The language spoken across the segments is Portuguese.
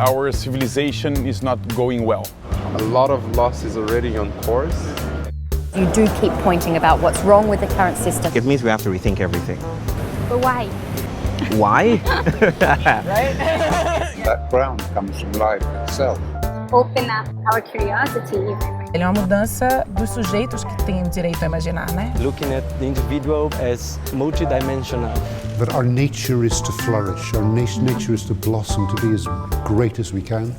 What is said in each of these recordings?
our civilization is not going well. A lot of loss is already on course. You do keep pointing about what's wrong with the current system. It means we have to rethink everything. But why? Why? That ground comes from life itself. Open up our curiosity. Ele é uma mudança dos sujeitos que têm direito a imaginar, né? Looking at the individual as multidimensional. That our nature is to flourish, our nature is to blossom, to be as great as we can.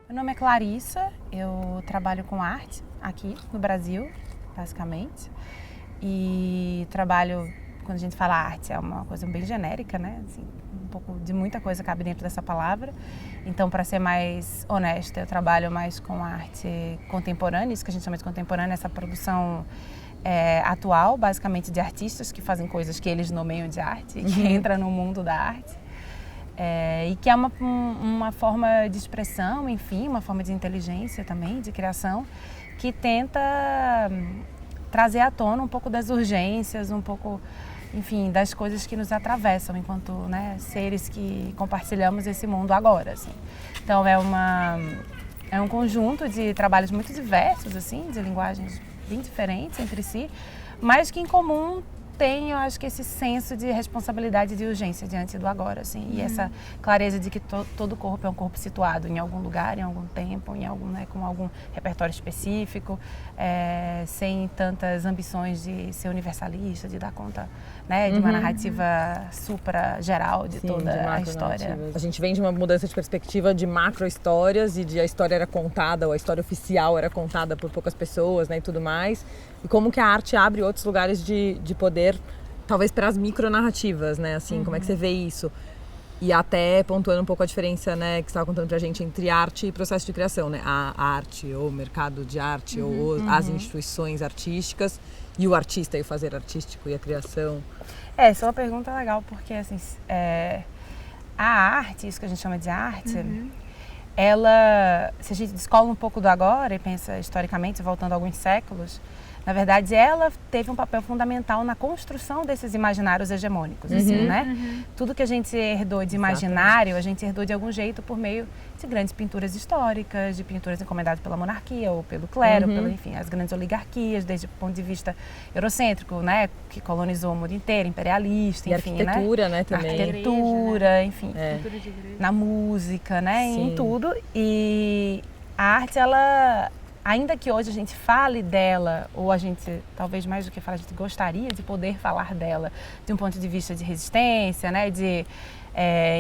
Meu nome é Clarissa, eu trabalho com arte aqui no Brasil, basicamente. E trabalho, quando a gente fala arte, é uma coisa bem genérica, né? Assim, um pouco de muita coisa cabe dentro dessa palavra. Então, para ser mais honesta, eu trabalho mais com arte contemporânea, isso que a gente chama de contemporânea, essa produção atual, basicamente de artistas que fazem coisas que eles nomeiam de arte, que entra no mundo da arte. E que é uma forma de expressão, enfim, uma forma de inteligência também, de criação, que tenta trazer à tona um pouco das urgências, um pouco, enfim, das coisas que nos atravessam enquanto, né, seres que compartilhamos esse mundo agora, assim. Então é um conjunto de trabalhos muito diversos, assim, de linguagens bem diferentes entre si, mas que em comum tem, eu acho que esse senso de responsabilidade e de urgência diante do agora, assim, e essa clareza de que todo corpo é um corpo situado em algum lugar, em algum tempo, né, com algum repertório específico, sem tantas ambições de ser universalista, de dar conta, né, de uma narrativa supra-geral de toda a história. A gente vem de uma mudança de perspectiva de macro-histórias e de a história era contada, ou a história oficial era contada por poucas pessoas, né, e tudo mais. E como que a arte abre outros lugares de poder, talvez para as micronarrativas, né? Assim, como é que você vê isso? E até pontuando um pouco a diferença, né, que você estava contando pra gente entre arte e processo de criação, né? A arte, ou o mercado de arte, ou as instituições artísticas, e o artista, e o fazer artístico, e a criação. Essa é uma pergunta legal, porque assim, a arte, isso que a gente chama de arte, ela, se a gente descola um pouco do agora e pensa historicamente, voltando a alguns séculos, na verdade, ela teve um papel fundamental na construção desses imaginários hegemônicos, assim, né? Tudo que a gente herdou de imaginário, a gente herdou de algum jeito por meio de grandes pinturas históricas, de pinturas encomendadas pela monarquia ou pelo clero, enfim, as grandes oligarquias, desde o ponto de vista eurocêntrico, né? Que colonizou o mundo inteiro, imperialista, e enfim, arquitetura, né? Também. Arquitetura, enfim, na música, né? Em tudo. E a arte, ela, ainda que hoje a gente fale dela, ou a gente, talvez mais do que falar, a gente gostaria de poder falar dela de um ponto de vista de resistência, né,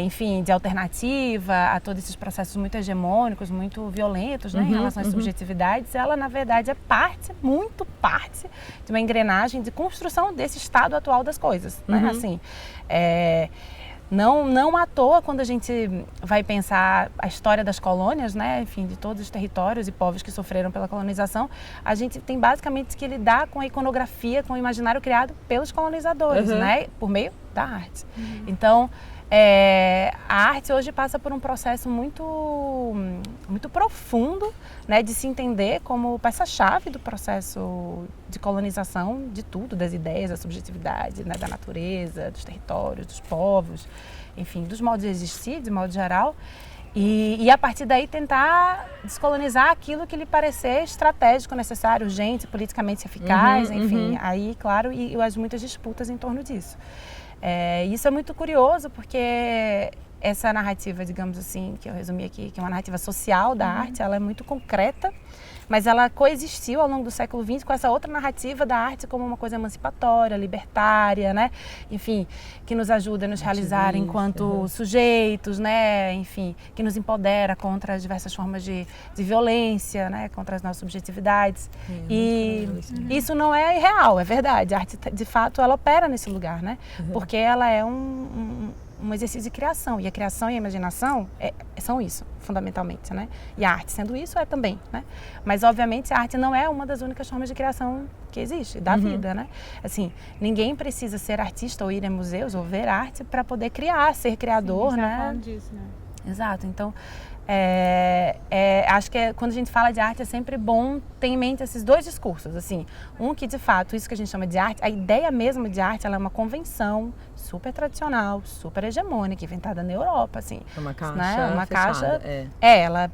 enfim, de alternativa a todos esses processos muito hegemônicos, muito violentos, né, em relação às subjetividades, ela, na verdade, é muito parte de uma engrenagem de construção desse estado atual das coisas, né, assim, Não à toa, quando a gente vai pensar a história das colônias, né, enfim, de todos os territórios e povos que sofreram pela colonização, a gente tem basicamente que lidar com a iconografia, com o imaginário criado pelos colonizadores, né, por meio da arte. Então, a arte hoje passa por um processo muito profundo, né, de se entender como peça-chave do processo de colonização de tudo, das ideias, da subjetividade, né, da natureza, dos territórios, dos povos, enfim, dos modos de existir, de modo geral. E a partir daí tentar descolonizar aquilo que lhe parecer estratégico, necessário, urgente, politicamente eficaz, enfim, aí, claro, e as muitas disputas em torno disso. Isso é muito curioso porque essa narrativa, digamos assim, que eu resumi aqui, que é uma narrativa social da arte, ela é muito concreta, mas ela coexistiu ao longo do século XX com essa outra narrativa da arte como uma coisa emancipatória, libertária, né? Enfim, que nos ajuda a nos realizar enquanto sujeitos, né? Enfim, que nos empodera contra as diversas formas de violência, né? Contra as nossas subjetividades. E isso não é irreal, é verdade. A arte, de fato, ela opera nesse lugar, né? Porque ela é um exercício de criação. E a criação e a imaginação são isso, fundamentalmente, né? E a arte, sendo isso, é também, né? Mas, obviamente, a arte não é uma das únicas formas de criação que existe, da vida, né? Assim, ninguém precisa ser artista ou ir a museus ou ver arte para poder criar, ser criador, né? Falando disso, né? Exato. Então, acho que quando a gente fala de arte é sempre bom ter em mente esses dois discursos, assim, um que de fato isso que a gente chama de arte, a ideia mesma de arte, ela é uma convenção super tradicional, super hegemônica, inventada na Europa, assim. É uma caixa, né? Uma fechada, caixa.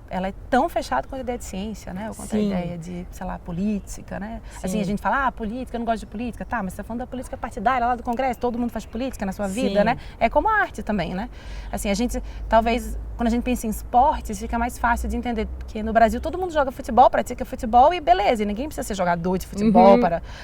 Ela é tão fechada quanto a ideia de ciência, né? Ou quanto a ideia de, sei lá, política, né? Assim, a gente fala, política, eu não gosto de política, tá? Mas você tá falando da política partidária lá do Congresso, todo mundo faz política na sua vida, né? É como a arte também, né? Assim, a gente, talvez, quando a gente pensa em esportes, fica mais fácil de entender, porque no Brasil todo mundo joga futebol, pratica futebol e beleza, e ninguém precisa ser jogador de futebol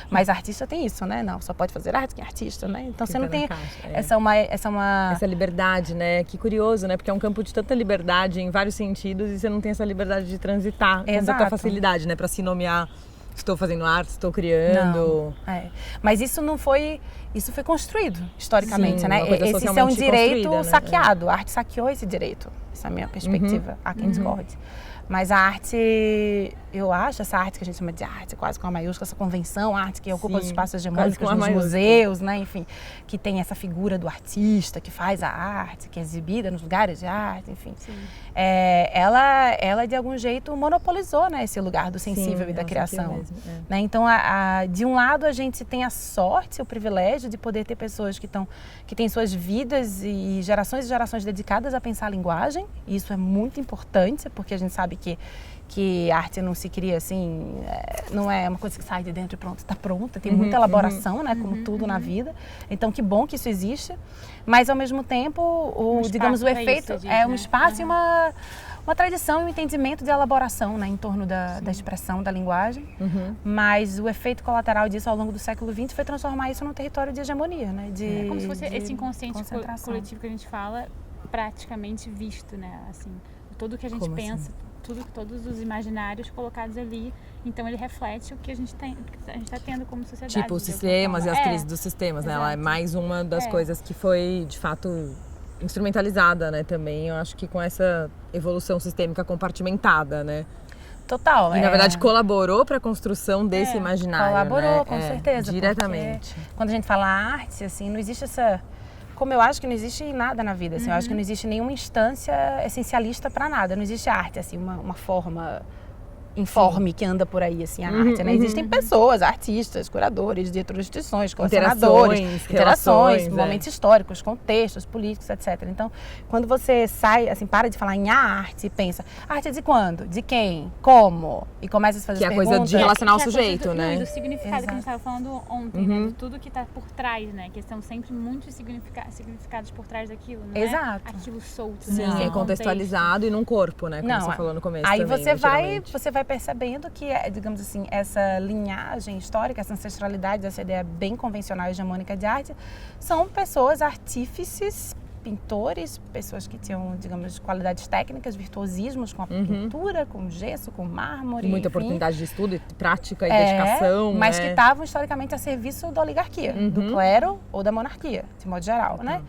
mas artista tem isso, né? Não, só pode fazer arte quem é artista, né? Então você não tem essa liberdade, né? Que curioso, né? Porque é um campo de tanta liberdade em vários sentidos e você não tem essa liberdade de transitar com tanta facilidade, né? Para se nomear, estou fazendo arte, estou criando. Não, Mas isso não foi, isso foi construído historicamente, né? Esse é um socialmente direito construída, saqueado, né? A arte saqueou esse direito, essa é a minha perspectiva, há quem discorde. Mas a arte, eu acho, essa arte que a gente chama de arte, quase com a maiúscula, essa convenção, a arte que ocupa os espaços hegemônicos nos museus, né? Enfim, que tem essa figura do artista que faz a arte, que é exibida nos lugares de arte, enfim. Ela de algum jeito monopolizou, né, esse lugar do sensível e da criação. Né? Então, de um lado a gente tem a sorte, o privilégio de poder ter pessoas que têm suas vidas e gerações dedicadas a pensar a linguagem. E isso é muito importante, porque a gente sabe que a arte não se cria assim, não é uma coisa que sai de dentro e pronto, está pronta, tem muita elaboração, né, como tudo na vida. Então, que bom que isso existe, mas ao mesmo tempo, digamos, o efeito é um espaço e uma tradição e um entendimento de elaboração, né, em torno da expressão, da linguagem, mas o efeito colateral disso ao longo do século XX foi transformar isso num território de hegemonia, né, como se fosse esse inconsciente coletivo que a gente fala, praticamente visto, né, assim, tudo que a gente pensa, todos os imaginários colocados ali, então ele reflete o que a gente está tendo como sociedade. Tipo, os sistemas e as crises dos sistemas, né? Ela é mais uma das coisas que foi, de fato, instrumentalizada, né? Também, eu acho que com essa evolução sistêmica compartimentada, né? Total. E, na verdade, colaborou para a construção desse imaginário, colaborou, né? com certeza. Diretamente. Quando a gente fala arte, assim, não existe essa... Como eu acho que não existe nada na vida, assim, eu acho que não existe nenhuma instância essencialista para nada, não existe arte, assim, uma forma informe que anda por aí, assim, a arte, né? Existem pessoas, artistas, curadores de instituições, colecionadores, interações, momentos históricos, contextos, políticos, etc. Então, quando você sai, assim, para de falar em arte e pensa, arte de quando? De quem? Como? E começa a fazer as perguntas. Que é a coisa de relacionar o sujeito, né? Do significado que a gente estava falando ontem, né? De tudo que está por trás, né? Que são sempre muitos significados por trás daquilo, não é aquilo solto. Sim, é contextualizado e num corpo, né? Como você falou no começo aí também, você vai percebendo que, digamos assim, essa linhagem histórica, essa ancestralidade, essa ideia bem convencional e hegemônica de arte, são pessoas artífices, pintores, pessoas que tinham, digamos, qualidades técnicas, virtuosismos com a pintura, com gesso, com mármore, muita oportunidade de estudo, e prática e dedicação, mas que estavam historicamente a serviço da oligarquia, do clero ou da monarquia, de modo geral, né?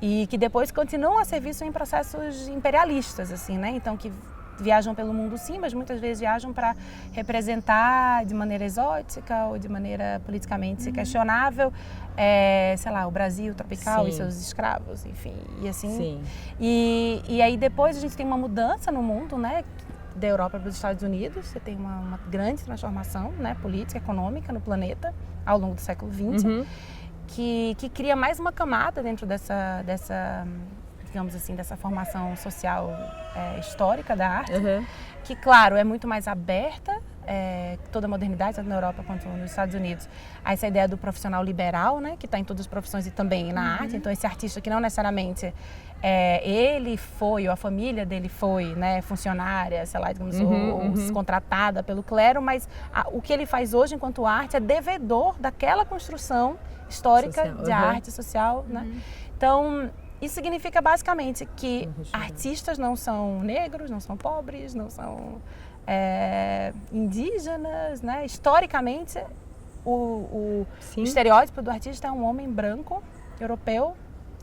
E que depois continuam a serviço em processos imperialistas, assim, né? Então, que viajam pelo mundo sim, mas muitas vezes viajam para representar de maneira exótica ou de maneira politicamente questionável, sei lá, o Brasil tropical e seus escravos, enfim, e assim. E aí depois a gente tem uma mudança no mundo, né, da Europa para os Estados Unidos, você tem uma grande transformação, né, política, econômica no planeta ao longo do século XX, que cria mais uma camada dentro dessa digamos assim, dessa formação social histórica da arte, que, claro, é muito mais aberta toda a modernidade, tanto na Europa quanto nos Estados Unidos, essa ideia do profissional liberal, né, que está em todas as profissões e também na arte. Então, esse artista que não necessariamente ele foi, ou a família dele foi, né, funcionária, sei lá, digamos, ou contratada pelo clero, mas o que ele faz hoje enquanto arte é devedor daquela construção histórica social, de arte social, né? Então, isso significa basicamente que artistas não são negros, não são pobres, não são indígenas, né? Historicamente, o estereótipo do artista é um homem branco, europeu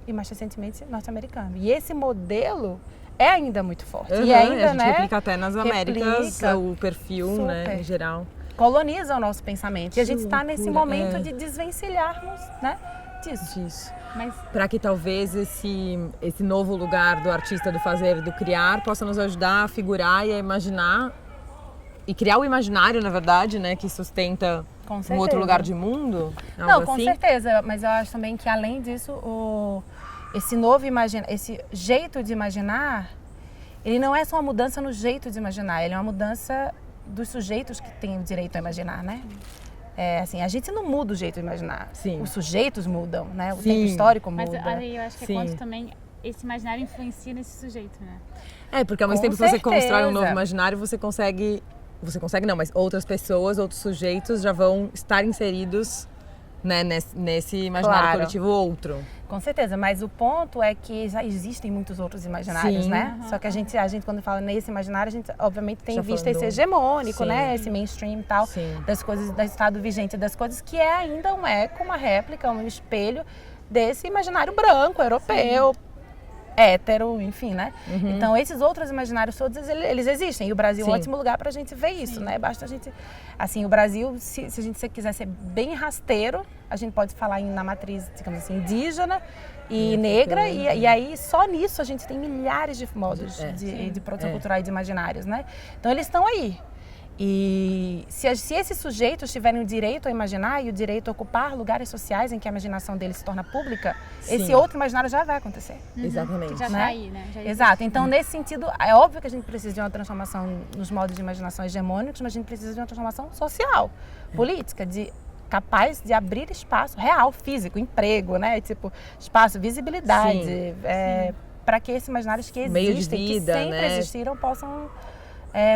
e mais recentemente norte-americano. E esse modelo é ainda muito forte. E ainda, a gente replica até nas Américas o perfil, né, em geral. Coloniza o nosso pensamento. E a gente está nesse momento de desvencilharmos, né, disso. Mas para que talvez esse novo lugar do artista, do fazer, do criar, possa nos ajudar a figurar e a imaginar e criar o imaginário, na verdade, né, que sustenta um outro lugar de mundo. Não, com certeza. Mas eu acho também que além disso, esse jeito de imaginar, ele não é só uma mudança no jeito de imaginar, ele é uma mudança dos sujeitos que têm o direito a imaginar, né? Assim, a gente não muda o jeito de imaginar. Os sujeitos mudam, né? O tempo histórico muda. Mas aí eu acho que é quando também esse imaginário influencia nesse sujeito, né? Porque ao mesmo tempo que você constrói um novo imaginário, você consegue não, mas outras pessoas, outros sujeitos já vão estar inseridos, né, nesse imaginário coletivo outro. Com certeza, mas o ponto é que já existem muitos outros imaginários, né? Só que a gente quando fala nesse imaginário, a gente obviamente tem em vista esse hegemônico, né? Esse mainstream e tal, das coisas, do estado vigente das coisas, que é ainda um eco, uma réplica, um espelho desse imaginário branco, europeu, hétero, enfim, né? Então, esses outros imaginários todos, eles existem. E o Brasil é um ótimo lugar pra gente ver isso, né? Basta a gente... Assim, o Brasil, se a gente quiser ser bem rasteiro, a gente pode falar na matriz, digamos assim, indígena e negra. E aí, só nisso, a gente tem milhares de modos de produção cultural e de imaginários, né? Então, eles estão aí. E se esses sujeitos tiverem o direito a imaginar e o direito a ocupar lugares sociais em que a imaginação deles se torna pública, esse outro imaginário já vai acontecer. Exatamente. Que já está aí, né? Exato. Então, nesse sentido, é óbvio que a gente precisa de uma transformação nos modos de imaginação hegemônicos, mas a gente precisa de uma transformação social, política, capaz de abrir espaço real, físico, emprego, né? Tipo, espaço, visibilidade, para que esses imaginários que existem, que sempre existiram, possam...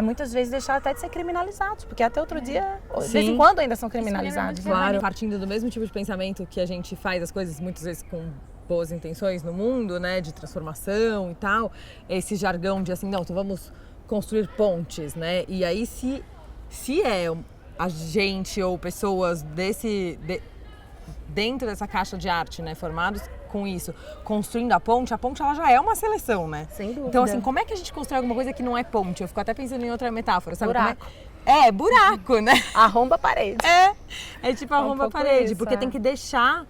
muitas vezes deixar até de ser criminalizados, porque até outro dia, de vez em quando ainda são criminalizados. Claro, partindo do mesmo tipo de pensamento que a gente faz as coisas muitas vezes com boas intenções no mundo, né, de transformação e tal, esse jargão de assim, não, então vamos construir pontes, né, e aí se a gente ou pessoas dentro dessa caixa de arte, né, formados com isso, construindo a ponte ela já é uma seleção, né? Sem dúvida. Então, assim, como é que a gente constrói alguma coisa que não é ponte? Eu fico até pensando em outra metáfora, sabe? Buraco. Buraco, né? Arromba a parede. É tipo arromba a parede, isso, porque tem que deixar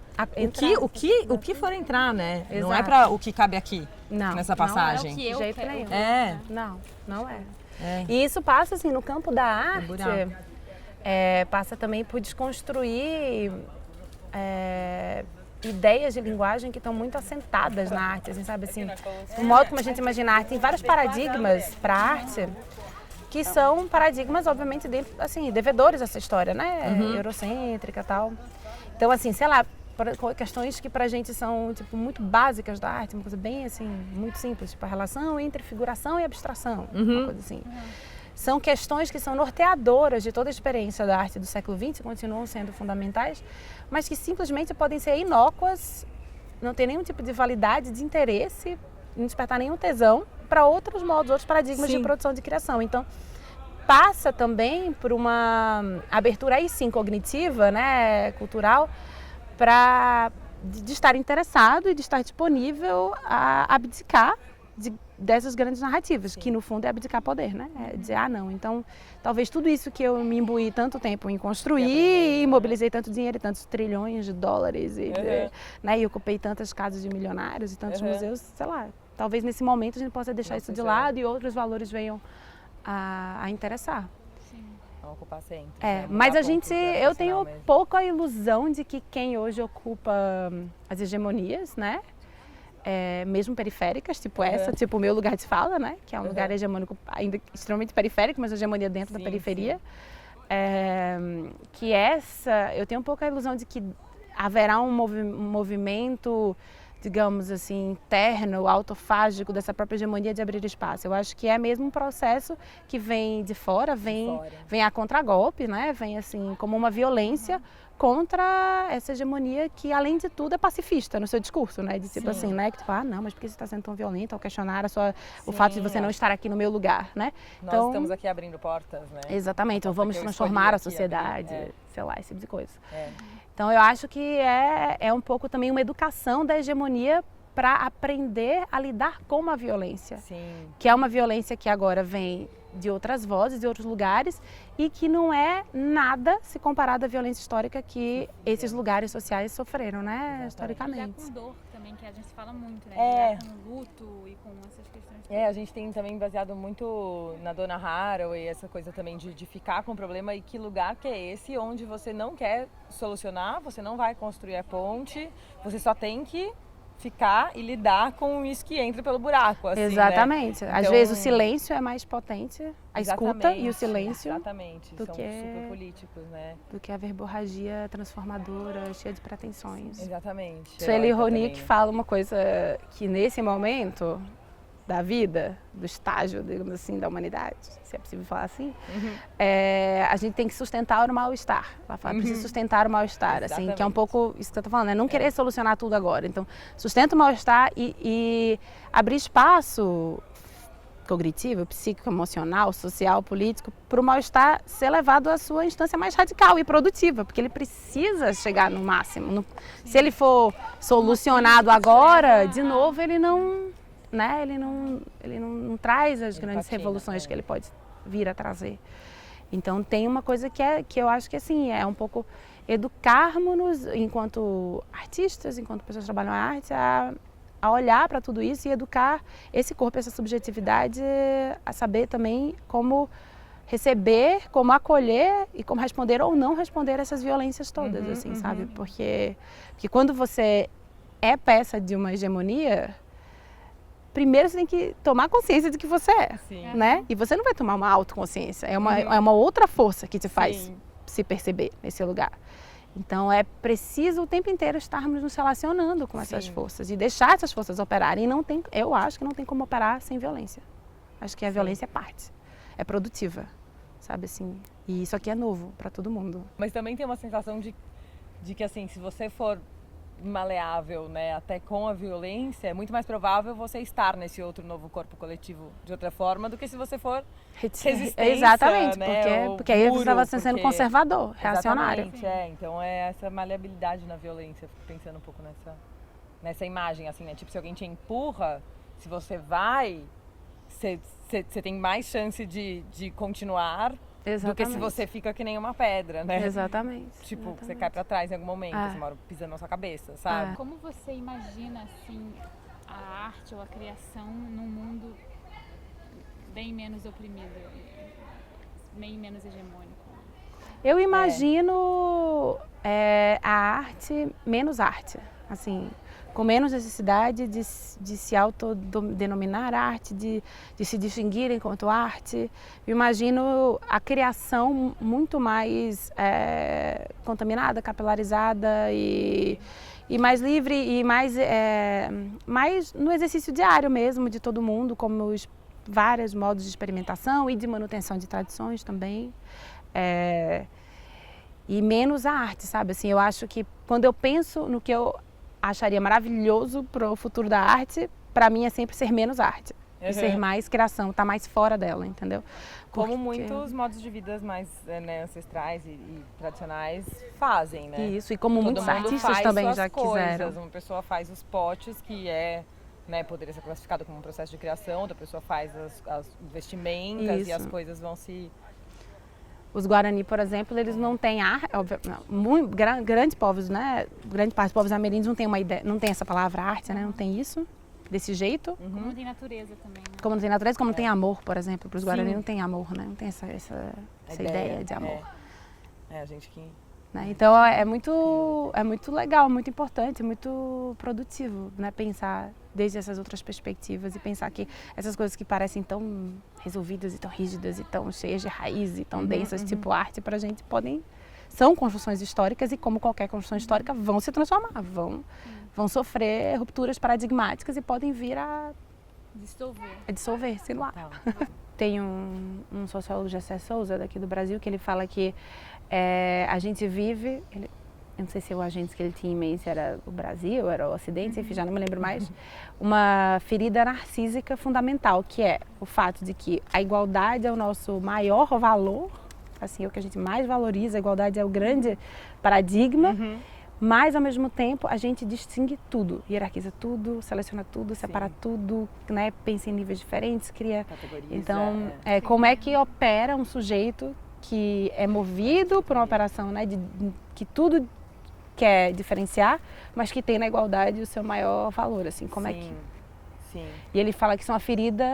o que for entrar, né? Exato. Não é para o que cabe aqui, nessa passagem. Não é o que eu jeito nenhum. Não é. E isso passa, assim, no campo da arte, passa também por desconstruir ideias de linguagem que estão muito assentadas na arte, assim, sabe, assim, o modo como a gente imagina a arte, tem vários paradigmas para a arte que são paradigmas, obviamente, assim, devedores dessa história, né, eurocêntrica e tal. Então, assim, sei lá, questões que pra gente são, tipo, muito básicas da arte, uma coisa bem, assim, muito simples, tipo a relação entre figuração e abstração, uma coisa assim. São questões que são norteadoras de toda a experiência da arte do século XX, continuam sendo fundamentais, mas que simplesmente podem ser inócuas, não ter nenhum tipo de validade, de interesse, não despertar nenhum tesão para outros modos, outros paradigmas de produção de criação. Então, passa também por uma abertura aí sim cognitiva, né, cultural, de estar interessado e de estar disponível a abdicar dessas grandes narrativas, que no fundo é abdicar poder, né? É dizer, não, então talvez tudo isso que eu me imbuí tanto tempo em construir, e mobilizei tanto dinheiro, tantos trilhões de dólares, né? E ocupei tantas casas de milionários e tantos museus, sei lá, talvez nesse momento a gente possa deixar isso de lado e outros valores venham a interessar. Ocupar sempre. Mas eu tenho pouca ilusão de que quem hoje ocupa as hegemonias, né? Mesmo periféricas, tipo essa, tipo o meu lugar de fala, né? Que é um lugar hegemônico ainda extremamente periférico, mas hegemonia dentro da periferia. que eu tenho um pouco a ilusão de que haverá um movimento, digamos assim, interno, autofágico dessa própria hegemonia de abrir espaço. Eu acho que é mesmo um processo que vem de fora, vem a contragolpe, né? Vem assim como uma violência contra essa hegemonia que, além de tudo, é pacifista no seu discurso, né? De tipo assim, né? Que tu fala, não, mas por que você está sendo tão violento ao questionar o fato de você não estar aqui no meu lugar, né? Nós estamos aqui abrindo portas, né? Exatamente, então vamos transformar a sociedade, sei lá, esse tipo de coisa. Então eu acho que é um pouco também uma educação da hegemonia para aprender a lidar com a violência. Sim. Que é uma violência que agora vem de outras vozes, de outros lugares, e que não é nada se comparado à violência histórica que esses lugares sociais sofreram, né? Historicamente. Lidar com dor também, que a gente fala muito, né? Lidar com luto e com essas questões. A gente tem também baseado muito na Donna Haraway, essa coisa também de ficar com o problema, e que lugar que é esse onde você não quer solucionar, você não vai construir a ponte, você só tem que ficar e lidar com isso que entra pelo buraco, assim, exatamente. Né? Às então, vezes o silêncio é mais potente, a escuta e o silêncio. Exatamente, do são que, super políticos, né? Do que a verborragia transformadora, cheia de pretensões. Exatamente. Sueli Ronick fala uma coisa que nesse momento da vida, do estágio, digamos assim, da humanidade, se é possível falar assim, a gente tem que sustentar o mal-estar. Ela fala, precisa sustentar o mal-estar, assim, que é um pouco isso que você está falando, né? Não querer solucionar tudo agora. Então, sustenta o mal-estar e abrir espaço cognitivo, psíquico, emocional, social, político, para o mal-estar ser levado à sua instância mais radical e produtiva, porque ele precisa chegar no máximo. Se ele for solucionado agora, de novo, ele não... Né? Ele não traz as grandes revoluções que ele pode vir a trazer. Então tem uma coisa que eu acho que assim, é um pouco educarmos-nos enquanto artistas, enquanto pessoas que trabalham a arte, a olhar para tudo isso e educar esse corpo, essa subjetividade, a saber também como receber, como acolher e como responder ou não responder essas violências todas, assim, sabe? Porque quando você é peça de uma hegemonia, primeiro você tem que tomar consciência de que você é, né? E você não vai tomar uma autoconsciência, é uma outra força que te faz se perceber nesse lugar. Então é preciso o tempo inteiro estarmos nos relacionando com essas forças e deixar essas forças operarem. E eu acho que não tem como operar sem violência. Acho que a violência é parte, é produtiva, sabe assim? E isso aqui é novo para todo mundo. Mas também tem uma sensação de que assim, se você for maleável, né, até com a violência, é muito mais provável você estar nesse outro novo corpo coletivo de outra forma do que se você for resistência, exatamente, né, porque aí você estava sendo conservador, reacionário. Exatamente, então é essa maleabilidade na violência. Eu fico pensando um pouco nessa imagem, assim, né, tipo, se alguém te empurra, se você vai, você tem mais chance de continuar. Exatamente. Do que se você fica que nem uma pedra, né? Exatamente. Tipo, exatamente. Você cai pra trás em algum momento, você mora pisando na sua cabeça, sabe? Como você imagina, assim, a arte ou a criação num mundo bem menos oprimido, bem menos hegemônico? Eu imagino a arte menos arte, assim, com menos necessidade de se autodenominar arte, de se distinguir enquanto arte. Eu imagino a criação muito mais contaminada, capilarizada e mais livre e mais no exercício diário mesmo de todo mundo, como os vários modos de experimentação e de manutenção de tradições também. E menos a arte, sabe? Assim, eu acho que quando eu penso no que eu acharia maravilhoso para o futuro da arte, para mim é sempre ser menos arte. E ser mais criação, estar mais fora dela, entendeu? Como muitos modos de vida mais ancestrais e tradicionais fazem, né? Isso, e como muitos artistas também já quiseram. Uma pessoa faz os potes, que poderia ser classificado como um processo de criação, outra pessoa faz as vestimentas e as coisas vão se... Os Guarani, por exemplo, eles não têm arte, grandes povos, né? Grande parte dos povos ameríndios não tem uma ideia, não tem essa palavra arte, né? Não tem isso desse jeito. Como não tem natureza também. Né? Como não tem natureza, como não tem amor, por exemplo. Para os Guarani não tem amor, né? Não tem essa ideia de amor. A gente que né? Então é muito legal, muito importante, muito produtivo, né? Pensar desde essas outras perspectivas e pensar que essas coisas que parecem tão resolvidas e tão rígidas e tão cheias de raízes e tão densas, tipo arte, pra gente são construções históricas e como qualquer construção histórica vão se transformar, vão sofrer rupturas paradigmáticas e podem vir a dissolver, sei lá. Tem um sociólogo, Gessé Souza, daqui do Brasil, que ele fala que a gente vive, eu não sei se o agente que ele tinha em mente era o Brasil, era o Ocidente, enfim, já não me lembro mais, uma ferida narcísica fundamental, que é o fato de que a igualdade é o nosso maior valor, assim, é o que a gente mais valoriza, a igualdade é o grande paradigma, mas ao mesmo tempo a gente distingue tudo, hierarquiza tudo, seleciona tudo, separa tudo, né, pensa em níveis diferentes, cria... Categoriza, então, como é que opera um sujeito que é movido por uma operação, né, que tudo quer diferenciar, mas que tem na igualdade o seu maior valor, assim, como é que... Sim. E ele fala que isso é uma ferida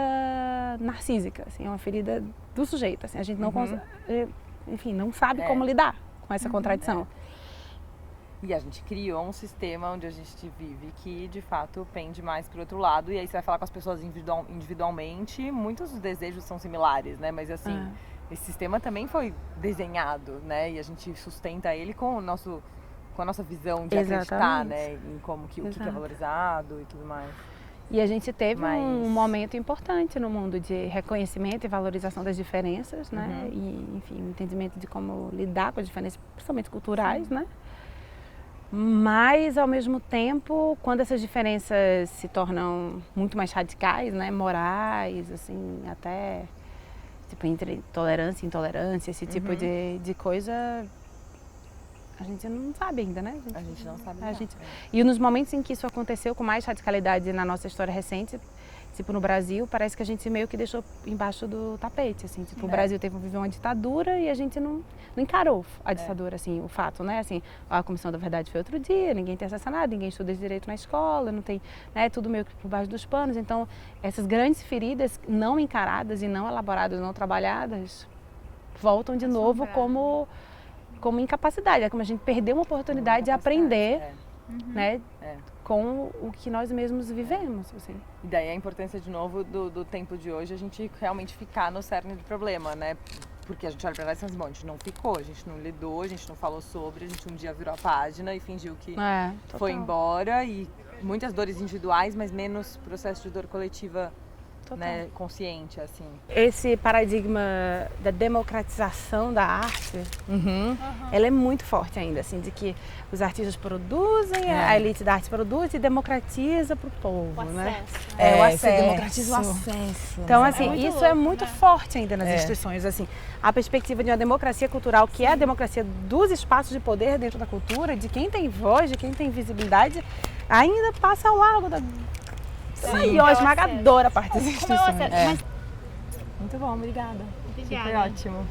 narcísica, assim, é uma ferida do sujeito, assim, a gente não consegue, enfim, não sabe como lidar com essa contradição. E a gente criou um sistema onde a gente vive que, de fato, pende mais para o outro lado. E aí você vai falar com as pessoas individualmente, muitos dos desejos são similares, né? Mas, assim, esse sistema também foi desenhado, né? E a gente sustenta ele com a nossa visão de acreditar, né? Em como o que é valorizado e tudo mais. E a gente teve um momento importante no mundo de reconhecimento e valorização das diferenças, né? E, enfim, o entendimento de como lidar com as diferenças, principalmente culturais, né? Mas, ao mesmo tempo, quando essas diferenças se tornam muito mais radicais, né, morais, assim, até tipo, entre tolerância e intolerância, esse tipo de coisa, a gente não sabe ainda, né? A gente não sabe. E nos momentos em que isso aconteceu com mais radicalidade na nossa história recente, tipo no Brasil, parece que a gente meio que deixou embaixo do tapete, assim, tipo, o Brasil viveu uma ditadura e a gente não encarou a ditadura, assim, o fato, né, assim, a Comissão da Verdade foi outro dia, ninguém tem acesso a nada, ninguém estuda direito na escola, não tem, né, tudo meio que por baixo dos panos, então essas grandes feridas não encaradas e não elaboradas, não trabalhadas, voltam de novo como incapacidade, é como a gente perdeu uma oportunidade de aprender, né, com o que nós mesmos vivemos, assim. E daí a importância, de novo, do tempo de hoje, a gente realmente ficar no cerne do problema, né? Porque a gente olha pra trás e fala, bom, a gente não ficou, a gente não lidou, a gente não falou sobre, a gente um dia virou a página e fingiu que foi embora. E muitas dores individuais, mas menos processo de dor coletiva, né, consciente, assim. Esse paradigma da democratização da arte, ela é muito forte ainda, assim, de que os artistas produzem, a elite da arte produz e democratiza para o povo, né? O acesso. Democratiza o acesso. Então, assim, isso louco, é muito forte ainda nas instituições, assim. A perspectiva de uma democracia cultural, que é a democracia dos espaços de poder dentro da cultura, de quem tem voz, de quem tem visibilidade, ainda passa ao largo da... E a esmagadora parte das instituições. Mas... Muito bom, obrigada. Obrigada. Foi ótimo.